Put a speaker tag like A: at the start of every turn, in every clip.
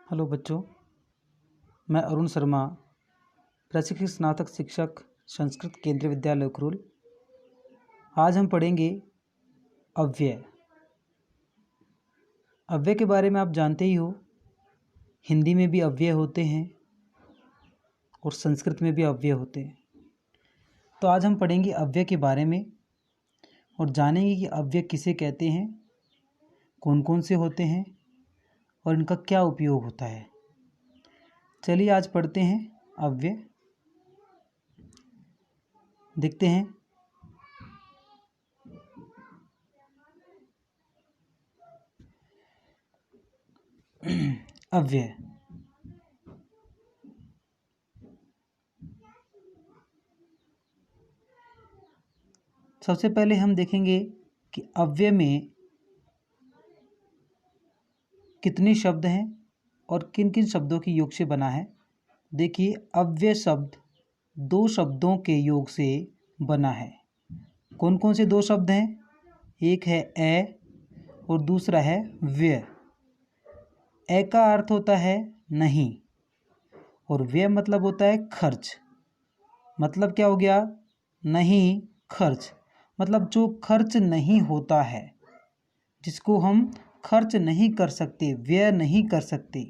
A: Hello बच्चों, मैं अरुण शर्मा, प्रशिक्षित स्नातक शिक्षक, संस्कृत केंद्रीय विद्यालय उखरुल। आज हम पढ़ेंगे अव्यय। अव्यय के बारे में आप जानते ही हो, हिंदी में भी अव्यय होते हैं और संस्कृत में भी अव्यय होते हैं। तो आज हम पढ़ेंगे अव्यय के बारे में और जानेंगे कि अव्यय किसे कहते हैं, कौन कौन से होते हैं और इनका क्या उपयोग होता है। चलिए आज पढ़ते हैं अव्यय। देखते हैं अव्यय। सबसे पहले हम देखेंगे कि अव्यय में कितने शब्द हैं और किन किन शब्दों के योग से बना है। देखिए, अव्यय शब्द दो शब्दों के योग से बना है। कौन कौन से दो शब्द हैं? एक है ए और दूसरा है व्यय। ए का अर्थ होता है नहीं और व्यय मतलब होता है खर्च। मतलब क्या हो गया? नहीं खर्च, मतलब जो खर्च नहीं होता है, जिसको हम खर्च नहीं कर सकते, व्यय नहीं कर सकते,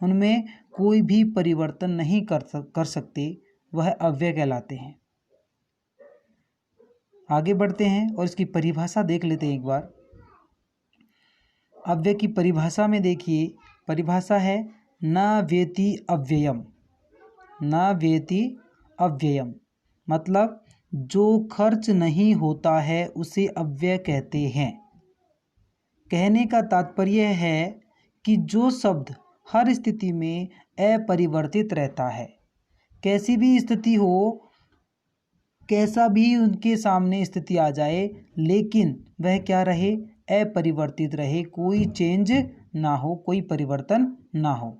A: उनमें कोई भी परिवर्तन नहीं कर सकते, वह अव्यय कहलाते हैं। आगे बढ़ते हैं और इसकी परिभाषा देख लेते हैं एक बार। अव्यय की परिभाषा में देखिए, परिभाषा है न वेति अव्ययम। न वेति अव्ययम मतलब जो खर्च नहीं होता है उसे अव्यय कहते हैं। कहने का तात्पर्य है कि जो शब्द हर स्थिति में अपरिवर्तित रहता है, कैसी भी स्थिति हो, कैसा भी उनके सामने स्थिति आ जाए, लेकिन वह क्या रहे? अपरिवर्तित रहे, कोई चेंज ना हो, कोई परिवर्तन ना हो।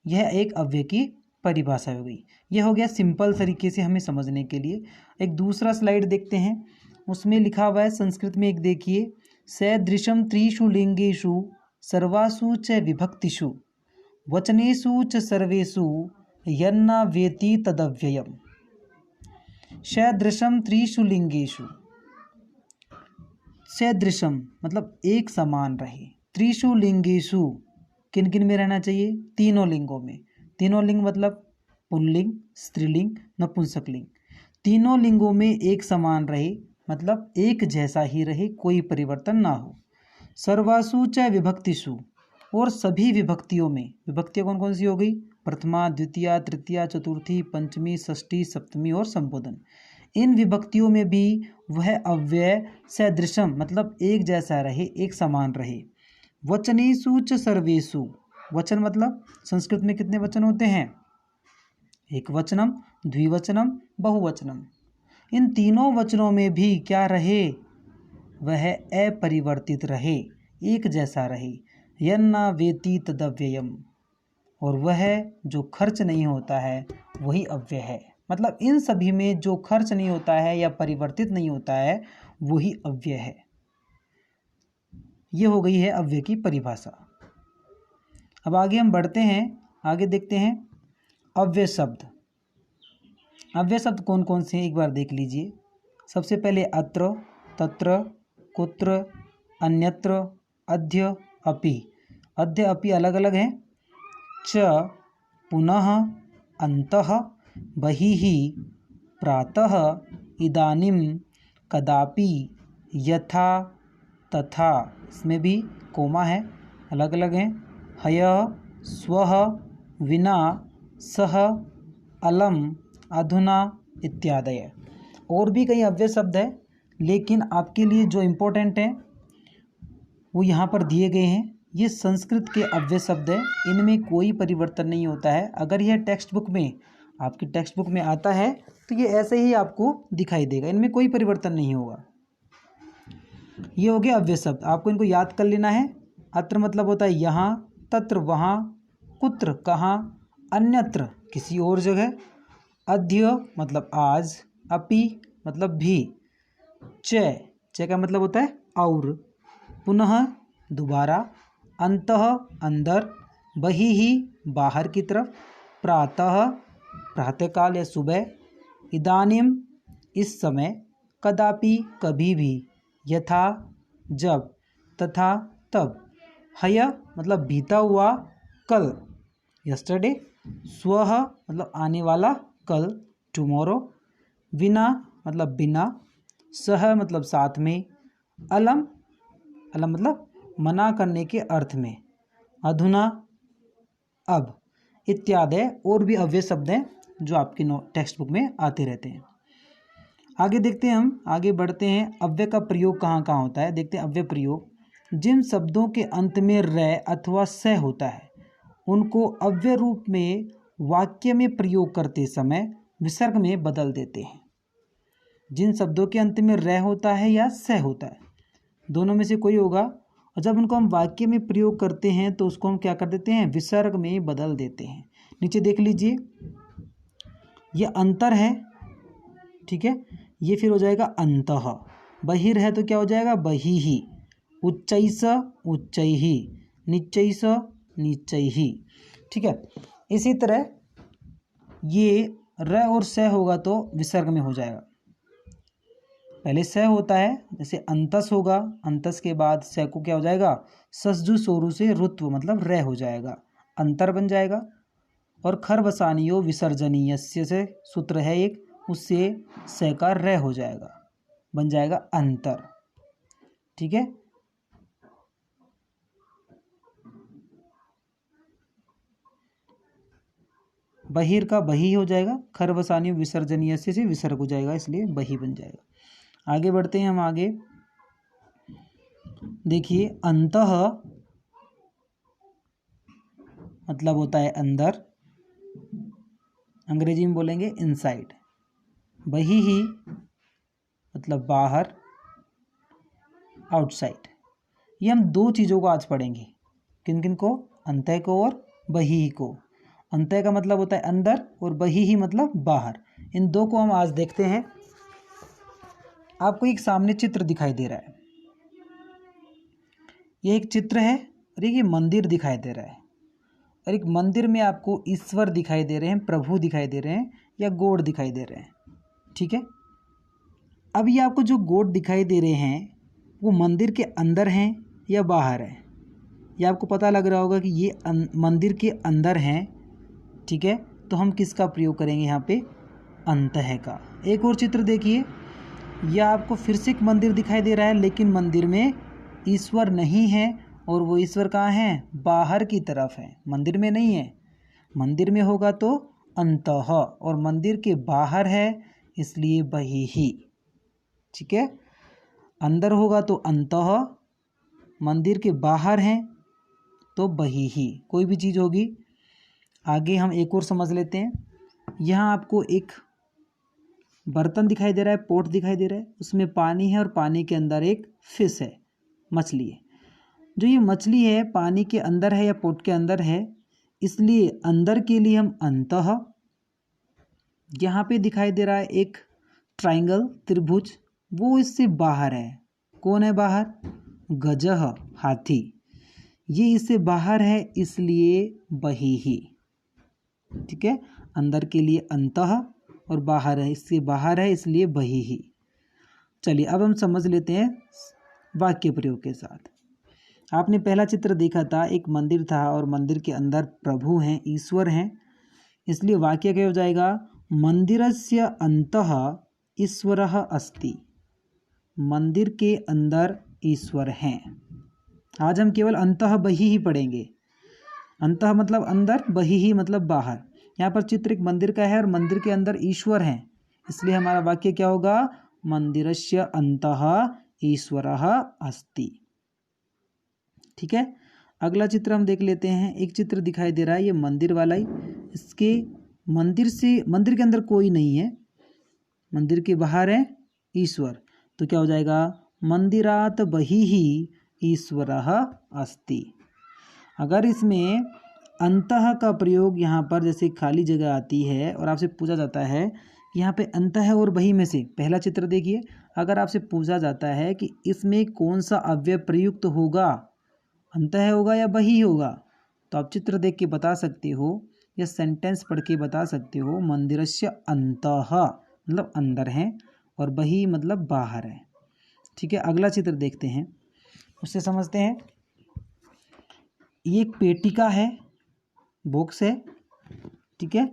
A: यह एक अव्यय की परिभाषा हो गई। यह हो गया सिंपल तरीके से हमें समझने के लिए। एक दूसरा स्लाइड देखते हैं, उसमें लिखा हुआ है संस्कृत में। एक देखिए, सदृशम त्रिषु लिंगेषु सर्वासु च विभक्तिषु वचनेषु च सर्वेषु यन्न वेति तदव्ययम्। सदृशम त्रिषु लिंगेषु, सदृशम मतलब एक समान रहे। त्रिषु लिंगेषु, किन किन में रहना चाहिए? तीनों लिंगों में। तीनों लिंग मतलब पुल्लिंग, स्त्रीलिंग, नपुंसकलिंग। तीनों लिंगों में एक समान रहे, मतलब एक जैसा ही रहे, कोई परिवर्तन ना हो। सर्वासु च विभक्तिषु, और सभी विभक्तियों में। विभक्तियाँ कौन कौन सी हो गई? प्रथमा, द्वितीया, तृतीया, चतुर्थी, पंचमी, षष्ठी, सप्तमी और संबोधन। इन विभक्तियों में भी वह अव्यय सदृशम मतलब एक जैसा रहे, एक समान रहे। वचनेषु च सर्वेषु, वचन मतलब संस्कृत में कितने वचन होते हैं? एक वचनम, द्विवचनम, बहुवचनम। इन तीनों वचनों में भी क्या रहे? वह अपरिवर्तित रहे, एक जैसा रहे। यन्न वेति तदव्ययम्, और वह जो खर्च नहीं होता है वही अव्यय है। मतलब इन सभी में जो खर्च नहीं होता है या परिवर्तित नहीं होता है वही अव्यय है। ये हो गई है अव्यय की परिभाषा। अब आगे हम बढ़ते हैं, आगे देखते हैं अव्यय शब्द। अव्यय शब्द कौन कौन से हैं एक बार देख लीजिए। सबसे पहले अत्र, तत्र, कुत्र, अन्यत्र, अद्य, अपि। अद्य अपि अलग अलग हैं। च, पुनः, अन्तः, बहिः, प्रातः, इदानीं, कदापि, यथा, तथा। इसमें भी कोमा है, अलग अलग हैं। हयः, स्वः, विना, सह, अलम, अधुना इत्यादि। और भी कई अव्यय शब्द हैं, लेकिन आपके लिए जो इम्पोर्टेंट हैं वो यहाँ पर दिए गए हैं। ये संस्कृत के अव्यय शब्द हैं, इनमें कोई परिवर्तन नहीं होता है। अगर यह टेक्स्ट बुक में, आपकी टेक्स्ट बुक में आता है तो ये ऐसे ही आपको दिखाई देगा, इनमें कोई परिवर्तन नहीं होगा। ये हो गया अव्यय शब्द, आपको इनको याद कर लेना है। अत्र मतलब होता है यहाँ, तत्र वहाँ, कुत्र कहाँ, अन्यत्र किसी और जगह, अद्य मतलब आज, अपि मतलब भी, च का मतलब होता है और, पुनः दोबारा, अंतः अंदर, बहिः बाहर की तरफ, प्रातः प्रातःकाल या सुबह, इदानीम इस समय, कदापि कभी भी, यथा जब, तथा तब, हय मतलब बीता हुआ, कल यस्टरडे, स्वः मतलब आने वाला कल टुमारो, विना मतलब बिना, सह मतलब साथ में, अलम अलम मतलब मना करने के अर्थ में, अधुना अब इत्यादि और भी अव्यय शब्द हैं जो आपके टेक्स्ट बुक में आते रहते हैं। आगे देखते हैं, हम आगे बढ़ते हैं। अव्यय का प्रयोग कहाँ कहाँ होता है, देखते हैं। अव्यय प्रयोग, जिन शब्दों के अंत में रै अथवा स होता है उनको अव्यय रूप में वाक्य में प्रयोग करते समय विसर्ग में बदल देते हैं। जिन शब्दों के अंत में रै होता है या स होता है, दोनों में से कोई होगा, और जब उनको हम वाक्य में प्रयोग करते हैं तो उसको हम क्या कर देते हैं, विसर्ग में बदल देते हैं। नीचे देख लीजिए, ये अंतर है, ठीक है, ये फिर हो जाएगा अंतः। बहिर है तो क्या हो जाएगा, बहिः। उच्चैः उच्चैः, निच्चैः निच्चैः, ठीक है। इसी तरह ये र और स होगा तो विसर्ग में हो जाएगा। पहले स होता है, जैसे अंतस होगा, अंतस के बाद स को क्या हो जाएगा, ससजु सोरु से रुत्व मतलब र हो जाएगा, अंतर बन जाएगा। और खरबसानियो विसर्जनीयस्य से सूत्र है एक, उससे स का र हो जाएगा, बन जाएगा अंतर, ठीक है। बहिर का बही हो जाएगा, खरबसानियो विसर्जनीयस्य से विसर्ग हो जाएगा, इसलिए बही बन जाएगा। आगे बढ़ते हैं हम आगे। देखिए, अंतः मतलब होता है अंदर, अंग्रेजी में बोलेंगे इनसाइड। बहिः मतलब बाहर, आउटसाइड। ये हम दो चीज़ों को आज पढ़ेंगे, किन किन को, अंतः को और बहिः को। अंतः का मतलब होता है अंदर और बहिः मतलब बाहर। इन दो को हम आज देखते हैं। आपको एक सामने चित्र दिखाई दे रहा है, ये एक चित्र है, और ये मंदिर दिखाई दे रहा है, और एक मंदिर में आपको ईश्वर दिखाई दे रहे हैं, प्रभु दिखाई दे रहे हैं, या गॉड दिखाई दे रहे हैं, ठीक है। अब ये आपको जो गॉड दिखाई दे रहे हैं वो मंदिर के अंदर हैं या बाहर है, ये आपको पता लग रहा होगा कि ये मंदिर के अंदर हैं, ठीक है। तो हम किसका प्रयोग करेंगे यहाँ पे, अंतः का। एक और चित्र देखिए, यह आपको फिर से एक मंदिर दिखाई दे रहा है, लेकिन मंदिर में ईश्वर नहीं है, और वो ईश्वर कहाँ है, बाहर की तरफ है, मंदिर में नहीं है। मंदिर में होगा तो अंतः, और मंदिर के बाहर है इसलिए बहिः, ठीक है। अंदर होगा तो अंतः, मंदिर के बाहर है तो बहिः, कोई भी चीज़ होगी। आगे हम एक और समझ लेते हैं। यहाँ आपको एक बर्तन दिखाई दे रहा है, पोट दिखाई दे रहा है, उसमें पानी है और पानी के अंदर एक फिश है, मछली है। जो ये मछली है पानी के अंदर है या पोट के अंदर है, इसलिए अंदर के लिए हम अंतः। यहाँ पे दिखाई दे रहा है एक ट्राइंगल, त्रिभुज, वो इससे बाहर है। कौन है बाहर, गजः हाथी, ये इससे बाहर है इसलिए बहिः, ठीक है। अंदर के लिए अंतः और बाहर है, इससे बाहर है इसलिए बहिः। चलिए अब हम समझ लेते हैं वाक्य प्रयोग के साथ। आपने पहला चित्र देखा था, एक मंदिर था और मंदिर के अंदर प्रभु हैं, ईश्वर हैं, इसलिए वाक्य क्या हो जाएगा, मंदिरस्य अंतः ईश्वरः अस्ति, मंदिर के अंदर ईश्वर हैं। आज हम केवल अंतः बहिः ही पढ़ेंगे। अंतः मतलब अंदर, बहिः मतलब बाहर। यहाँ पर चित्र एक मंदिर का है और मंदिर के अंदर ईश्वर हैं, इसलिए हमारा वाक्य क्या होगा, मंदिरस्य अंतः ईश्वरः अस्ति, ठीक है। अगला चित्र हम देख लेते हैं। एक चित्र दिखाई दे रहा है, ये मंदिर वाला ही, इसके मंदिर के अंदर कोई नहीं है, मंदिर के बाहर है ईश्वर, तो क्या हो जाएगा, मंदिरात बहिः ईश्वरः अस्ति। अगर इसमें अंतः का प्रयोग यहाँ पर जैसे खाली जगह आती है और आपसे पूछा जाता है कि यहाँ पे अंतः और बहिः में से, पहला चित्र देखिए, अगर आपसे पूछा जाता है कि इसमें कौन सा अव्यय प्रयुक्त होगा, अंतः होगा या बहिः होगा, तो आप चित्र देख के बता सकते हो या सेंटेंस पढ़ के बता सकते हो, मंदिरस्य अंतः मतलब अंदर है और बही मतलब बाहर है। ठीक है, अगला चित्र देखते हैं, उससे समझते हैं। ये एक पेटिका है, बॉक्स है। ठीक है,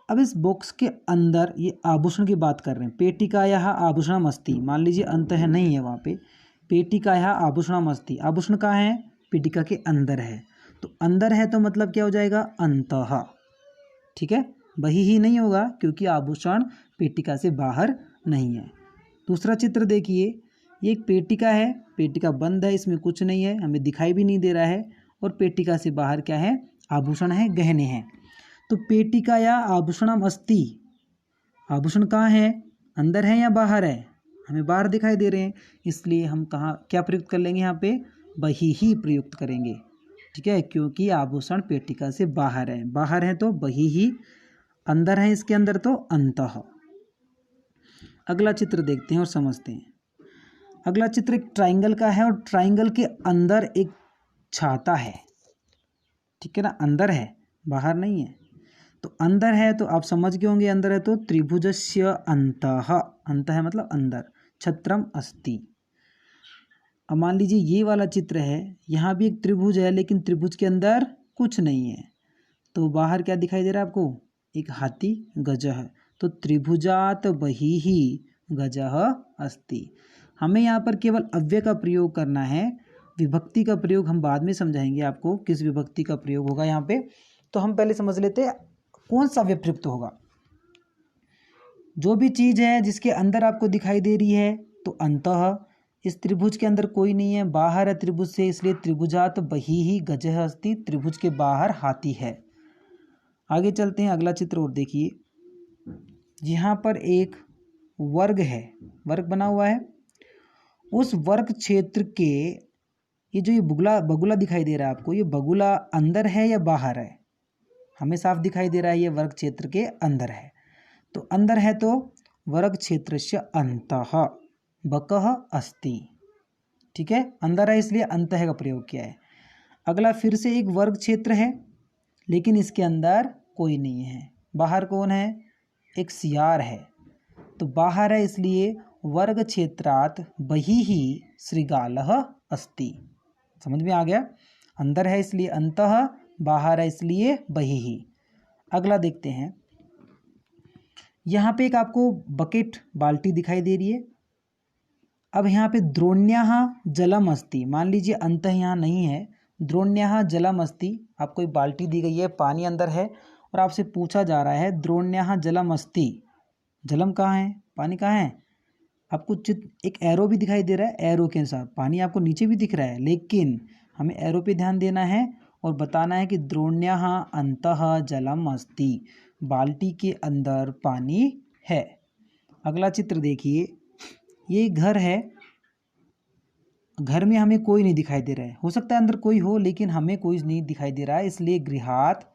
A: अब इस बॉक्स के अंदर ये आभूषण की बात कर रहे हैं। पेटिकायाः आभूषणम् अस्ति, मान लीजिए अंत है नहीं है वहाँ पे, पेटिकायाः आभूषणम् अस्ति, आभूषण कहाँ है, पेटिका के अंदर है। तो अंदर है तो मतलब क्या हो जाएगा, अंतः। ठीक है, बही ही नहीं होगा क्योंकि आभूषण पेटिका से बाहर नहीं है। दूसरा चित्र देखिए, ये एक पेटिका है, पेटिका बंद है, इसमें कुछ नहीं है, हमें दिखाई भी नहीं दे रहा है, और पेटिका से बाहर क्या है, आभूषण है, गहने हैं। तो पेटिकाया आभूषणम् अस्ति, आभूषण कहाँ है, अंदर है या बाहर है, हमें बाहर दिखाई दे रहे हैं, इसलिए हम कहाँ क्या प्रयुक्त कर लेंगे, यहाँ पे बही ही प्रयुक्त करेंगे। ठीक है, क्योंकि आभूषण पेटिका से बाहर है, बाहर है तो बही ही, अंदर है इसके अंदर तो अंतः। अगला चित्र देखते हैं और समझते हैं। अगला चित्र एक ट्राइंगल का है और ट्राइंगल के अंदर एक छाता है। ठीक है ना, अंदर है, बाहर नहीं है। तो अंदर है तो आप समझ गए होंगे, अंदर है तो त्रिभुजस्य अंतः, अंतः मतलब अंदर, छत्रम अस्ति। अब मान लीजिए ये वाला चित्र है, यहाँ भी एक त्रिभुज है लेकिन त्रिभुज के अंदर कुछ नहीं है, तो बाहर क्या दिखाई दे रहा है आपको, एक हाथी, गजः। तो त्रिभुजात बहिः गजः अस्ति। हमें यहाँ पर केवल अव्यय का प्रयोग करना है, विभक्ति का प्रयोग हम बाद में समझाएंगे आपको, किस विभक्ति का प्रयोग होगा यहाँ पे। तो हम पहले समझ लेते हैं कौन सा अव्यय प्रयुक्त होगा। जो भी चीज़ है जिसके अंदर आपको दिखाई दे रही है तो अंतः, इस त्रिभुज के अंदर कोई नहीं है, बाहर है त्रिभुज से, इसलिए त्रिभुजात बहिः गजः अस्ति, त्रिभुज के बाहर हाथी है। आगे चलते हैं, अगला चित्र और देखिए। यहाँ पर एक वर्ग है, वर्ग बना हुआ है, उस वर्ग क्षेत्र के ये जो ये बगुला दिखाई दे रहा है आपको, ये बगुला अंदर है या बाहर है, हमें साफ दिखाई दे रहा है ये वर्ग क्षेत्र के अंदर है। तो अंदर है तो वर्ग क्षेत्रस्य अंतः बकः अस्ति। ठीक है, अंदर है इसलिए अंतः का प्रयोग किया है। अगला फिर से एक वर्ग क्षेत्र है लेकिन इसके अंदर कोई नहीं है, बाहर कौन है, एक सियार है, तो बाहर है इसलिए वर्ग क्षेत्रात बहिः श्रृगालः अस्ति। समझ में आ गया, अंदर है इसलिए अंतः, बाहर है इसलिए बहिः। अगला देखते हैं, यहाँ पे एक आपको बकेट, बाल्टी दिखाई दे रही है। अब यहाँ पे द्रोण्याः जलम अस्ति, मान लीजिए अंतः यहाँ नहीं है, द्रोण्याः जलम अस्ति, आपको एक बाल्टी दी गई है, पानी अंदर है और आपसे पूछा जा रहा है द्रोण्याः जलम अस्ति, जलम कहाँ है, पानी कहाँ है। आपको एक एरो भी दिखाई दे रहा है, एरो के साथ पानी आपको नीचे भी दिख रहा है, लेकिन हमें एरो पे ध्यान देना है और बताना है कि द्रोण्याः अंतः जलम अस्ति, बाल्टी के अंदर पानी है। अगला चित्र देखिए, ये घर है, घर में हमें कोई नहीं दिखाई दे रहा है, हो सकता है अंदर कोई हो लेकिन हमें कोई नहीं दिखाई दे रहा है, इसलिए गृहात,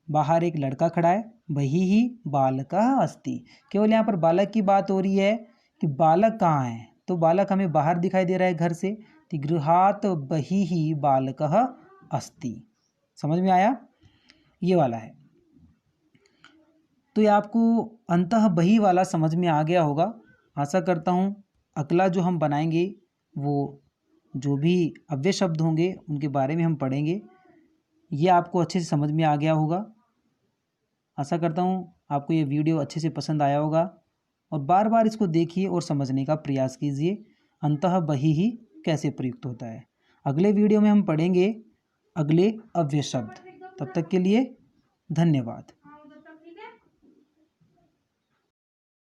A: बाहर एक लड़का खड़ा है, बहिः बालकः अस्ति। केवल यहाँ पर बालक की बात हो रही है कि बालक कहाँ है, तो बालक हमें बाहर दिखाई दे रहा है घर से, तो गृहात बहिः बालकः अस्ति। समझ में आया, ये वाला है। तो ये आपको अंतः बही वाला समझ में आ गया होगा, आशा करता हूँ। अगला जो हम बनाएंगे वो जो भी अव्यय शब्द होंगे उनके बारे में हम पढ़ेंगे, ये आपको अच्छे से समझ में आ गया होगा। आशा करता हूँ आपको ये वीडियो अच्छे से पसंद आया होगा और बार बार इसको देखिए और समझने का प्रयास कीजिए अंतः बहिः कैसे प्रयुक्त होता है। अगले वीडियो में हम पढ़ेंगे अगले अव्यय शब्द। तब तक के लिए धन्यवाद।